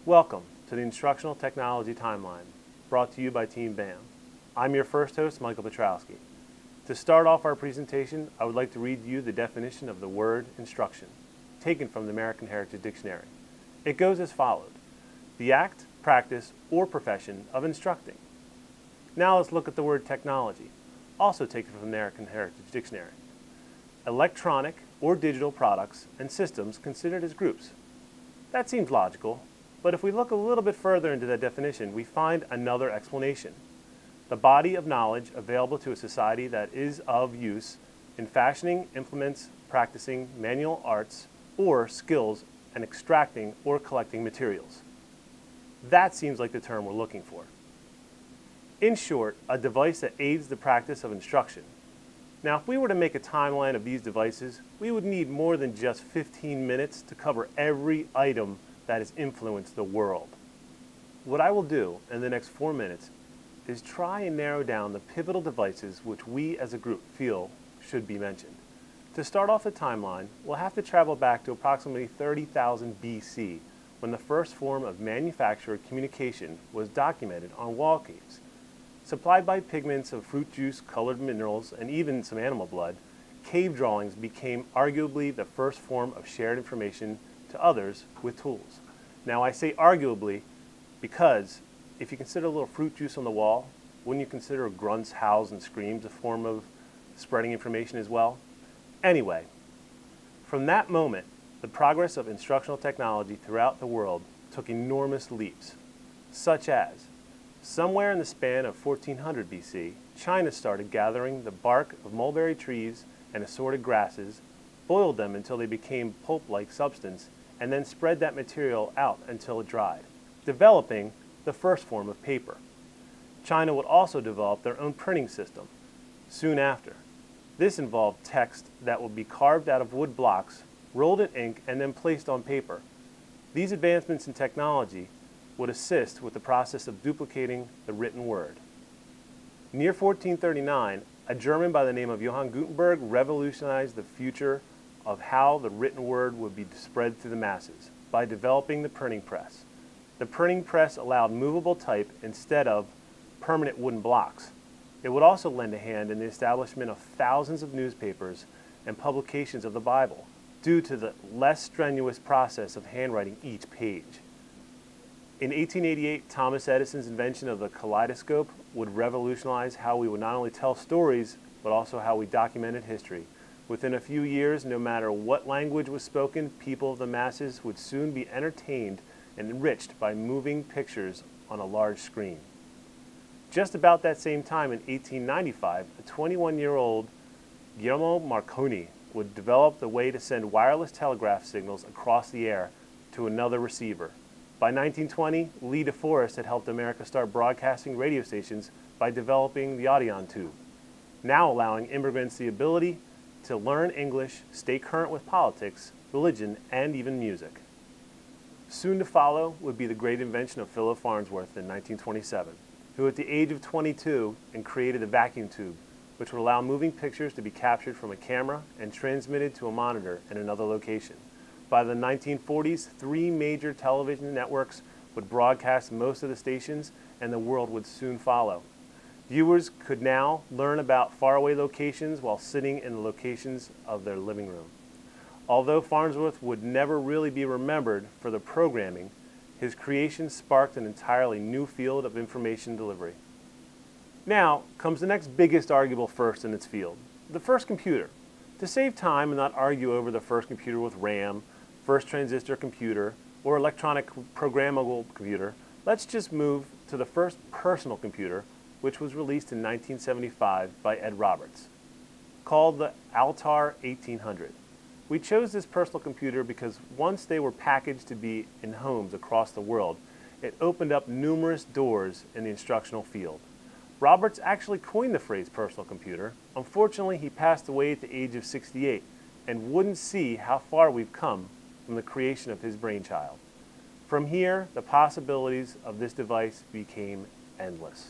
Welcome to the Instructional Technology Timeline, brought to you by Team BAM. I'm your first host, Michael Piotrowski. To start off our presentation, I would like to read you the definition of the word instruction, taken from the American Heritage Dictionary. It goes as follows: the act, practice, or profession of instructing. Now let's look at the word technology, also taken from the American Heritage Dictionary. Electronic or digital products and systems considered as groups. That seems logical, but if we look a little bit further into that definition, we find another explanation. The body of knowledge available to a society that is of use in fashioning, implements, practicing manual arts or skills, and extracting or collecting materials. That seems like the term we're looking for. In short, a device that aids the practice of instruction. Now, if we were to make a timeline of these devices, we would need more than just 15 minutes to cover every item that has influenced the world. What I will do in the next 4 minutes is try and narrow down the pivotal devices which we as a group feel should be mentioned. To start off the timeline, we'll have to travel back to approximately 30,000 BC, when the first form of manufactured communication was documented on wall caves. Supplied by pigments of fruit juice, colored minerals, and even some animal blood, cave drawings became arguably the first form of shared information to others with tools. Now I say arguably because if you consider a little fruit juice on the wall, wouldn't you consider grunts, howls, and screams a form of spreading information as well? Anyway, from that moment, the progress of instructional technology throughout the world took enormous leaps, such as somewhere in the span of 1400 BC, China started gathering the bark of mulberry trees and assorted grasses, boiled them until they became pulp-like substance, and then spread that material out until it dried, developing the first form of paper. China would also develop their own printing system soon after. This involved text that would be carved out of wood blocks, rolled in ink, and then placed on paper. These advancements in technology would assist with the process of duplicating the written word. Near 1439, a German by the name of Johann Gutenberg revolutionized the future of how the written word would be spread to the masses by developing the printing press. The printing press allowed movable type instead of permanent wooden blocks. It would also lend a hand in the establishment of thousands of newspapers and publications of the Bible due to the less strenuous process of handwriting each page. In 1888, Thomas Edison's invention of the kaleidoscope would revolutionize how we would not only tell stories, but also how we documented history. Within a few years, no matter what language was spoken, people of the masses would soon be entertained and enriched by moving pictures on a large screen. Just about that same time in 1895, a 21-year-old Guillermo Marconi would develop the way to send wireless telegraph signals across the air to another receiver. By 1920, Lee DeForest had helped America start broadcasting radio stations by developing the Audion tube, now allowing immigrants the ability to learn English, stay current with politics, religion, and even music. Soon to follow would be the great invention of Philip Farnsworth in 1927, who at the age of 22 created a vacuum tube, which would allow moving pictures to be captured from a camera and transmitted to a monitor in another location. By the 1940s, 3 major television networks would broadcast most of the stations, and the world would soon follow. Viewers could now learn about faraway locations while sitting in the locations of their living room. Although Farnsworth would never really be remembered for the programming, his creation sparked an entirely new field of information delivery. Now comes the next biggest arguable first in its field, the first computer. To save time and not argue over the first computer with RAM, first transistor computer, or electronic programmable computer, let's just move to the first personal computer, which was released in 1975 by Ed Roberts, called the Altair 1800. We chose this personal computer because once they were packaged to be in homes across the world, it opened up numerous doors in the instructional field. Roberts actually coined the phrase personal computer. Unfortunately, he passed away at the age of 68 and wouldn't see how far we've come from the creation of his brainchild. From here, the possibilities of this device became endless.